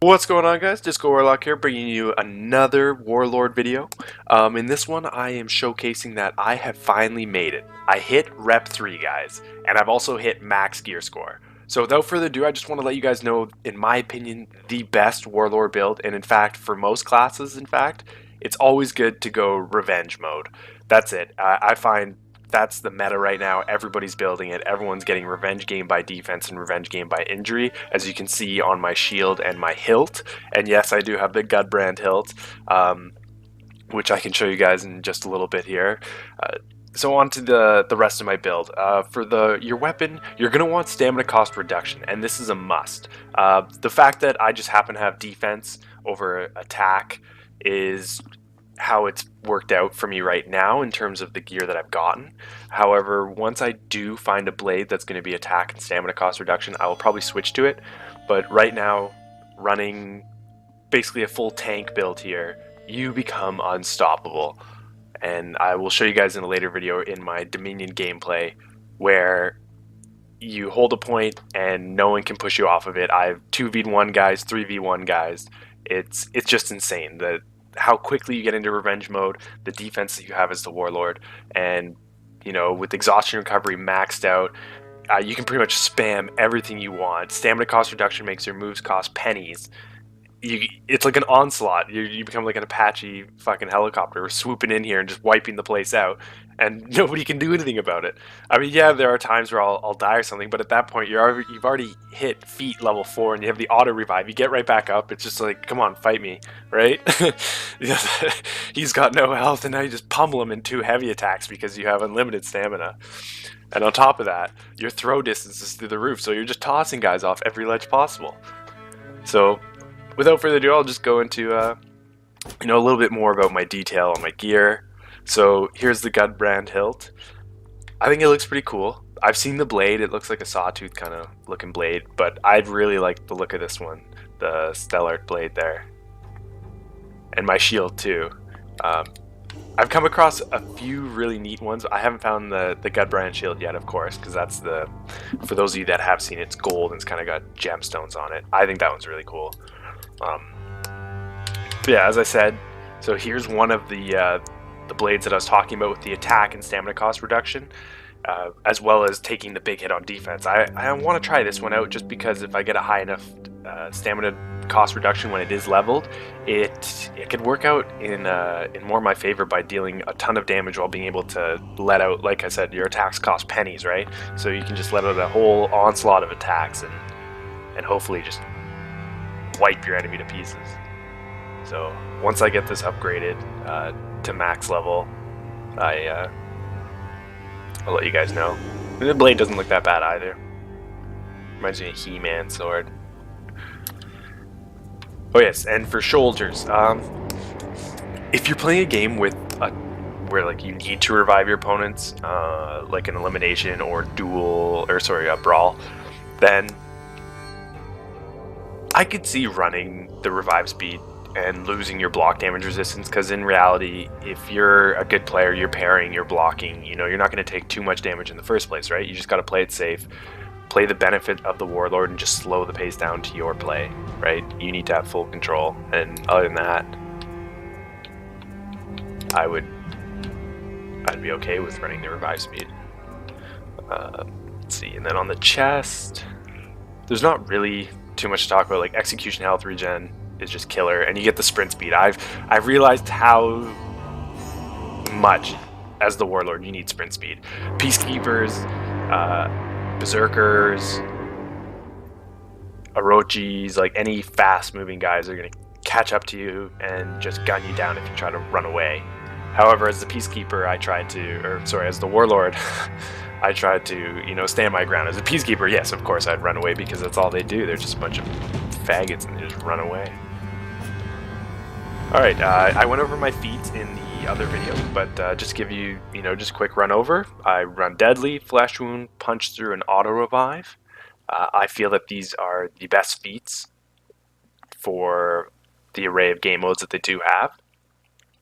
What's going on, guys? Discowarlock here, bringing you another Warlord video. In this one, I am showcasing that I have finally made it. I hit Rep 3, guys, and I've also hit max gear score. So without further ado, I just want to let you guys know, in my opinion, the best Warlord build, and in fact, for most classes, it's always good to go Revenge mode. That's it. I find that's the meta right now. Everybody's building it. Everyone's getting revenge game by defense and revenge game by injury, as you can see on my shield and my hilt. And yes, I do have the Gudbrand hilt, which I can show you guys in just a little bit here. So on to the rest of my build. For your weapon, you're going to want stamina cost reduction, and this is a must. The fact that I just happen to have defense over attack is how it's worked out for me right now in terms of the gear that I've gotten. However, once I do find a blade that's going to be attack and stamina cost reduction, I will probably switch to it. But right now, running basically a full tank build here, you become unstoppable. And I will show you guys in a later video in my Dominion gameplay where you hold a point and no one can push you off of it. I have 2v1 guys, 3v1 guys. It's just insane. How quickly you get into revenge mode, the defense that you have as the Warlord, and with exhaustion recovery maxed out, you can pretty much spam everything you want. Stamina cost reduction makes your moves cost pennies. It's like an onslaught. You become like an Apache fucking helicopter swooping in here and just wiping the place out, and nobody can do anything about it. I mean, yeah, there are times where I'll die or something, but at that point you've already hit feat level 4 and you have the auto revive. You get right back up. It's just like, come on, fight me, right? He's got no health, and now you just pummel him in 2 heavy attacks because you have unlimited stamina. And on top of that, your throw distance is through the roof, so you're just tossing guys off every ledge possible. So without further ado, I'll just go into a little bit more about my detail on my gear. So here's the Gudbrand hilt. I think it looks pretty cool. I've seen the blade. It looks like a sawtooth kind of looking blade, but I really like the look of this one, the stellar blade there. And my shield too. I've come across a few really neat ones. I haven't found the Gudbrand shield yet, of course, because that's for those of you that have seen it, it's gold and it's kind of got gemstones on it. I think that one's really cool. But yeah, as I said, so here's one of the blades that I was talking about with the attack and stamina cost reduction, as well as taking the big hit on defense. I want to try this one out just because if I get a high enough stamina cost reduction when it is leveled, it could work out in more my favor by dealing a ton of damage while being able to let out, like I said, your attacks cost pennies, right? So you can just let out a whole onslaught of attacks and hopefully just wipe your enemy to pieces. So once I get this upgraded to max level, I'll let you guys know. And the blade doesn't look that bad either. Reminds me of a He-Man sword. Oh yes, and for shoulders, if you're playing a game where like you need to revive your opponents, like an elimination or a brawl, then I could see running the revive speed and losing your block damage resistance, because in reality, if you're a good player, you're parrying, you're blocking, you're not going to take too much damage in the first place, right? You just got to play it safe, play the benefit of the Warlord, and just slow the pace down to your play, right? You need to have full control, and other than that, I'd be okay with running the revive speed. Let's see, and then on the chest, there's not really too much to talk about. Like execution health regen is just killer, and you get the sprint speed. I've realized how much as the Warlord you need sprint speed. Peacekeepers, berserkers, orochis, like any fast moving guys are gonna catch up to you and just gun you down if you try to run away. However, as the Peacekeeper, as the Warlord, I tried to, stand my ground. As a Peacekeeper, yes, of course, I'd run away because that's all they do. They're just a bunch of faggots and they just run away. Alright, I went over my feats in the other video, but just to give you, just a quick run over. I run Deadly, Flesh Wound, Punch Through, and Auto Revive. I feel that these are the best feats for the array of game modes that they do have.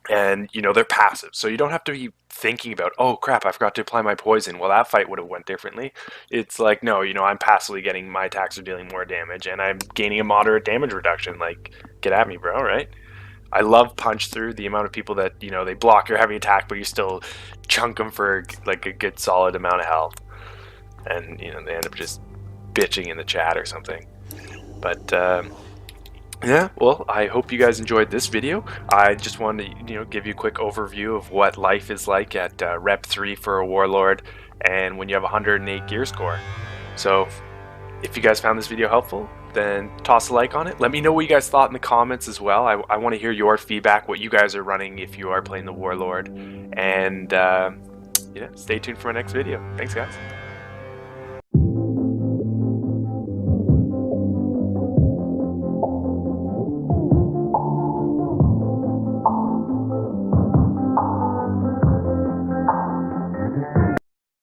and you know they're passive, so you don't have to be thinking about, oh crap, I forgot to apply my poison, well that fight would have went differently. It's like, no, you know, I'm passively getting, my attacks are dealing more damage and I'm gaining a moderate damage reduction. Like, get at me, bro, right? I love punch through, the amount of people that, you know, they block your heavy attack but you still chunk them for like a good solid amount of health, and you know they end up just bitching in the chat or something. But yeah, well, I hope you guys enjoyed this video. I just wanted to, you know, give you a quick overview of what life is like at Rep 3 for a Warlord, and when you have 108 gear score. So, if you guys found this video helpful, then toss a like on it. Let me know what you guys thought in the comments as well. I want to hear your feedback, what you guys are running if you are playing the Warlord. And, yeah, stay tuned for my next video. Thanks, guys.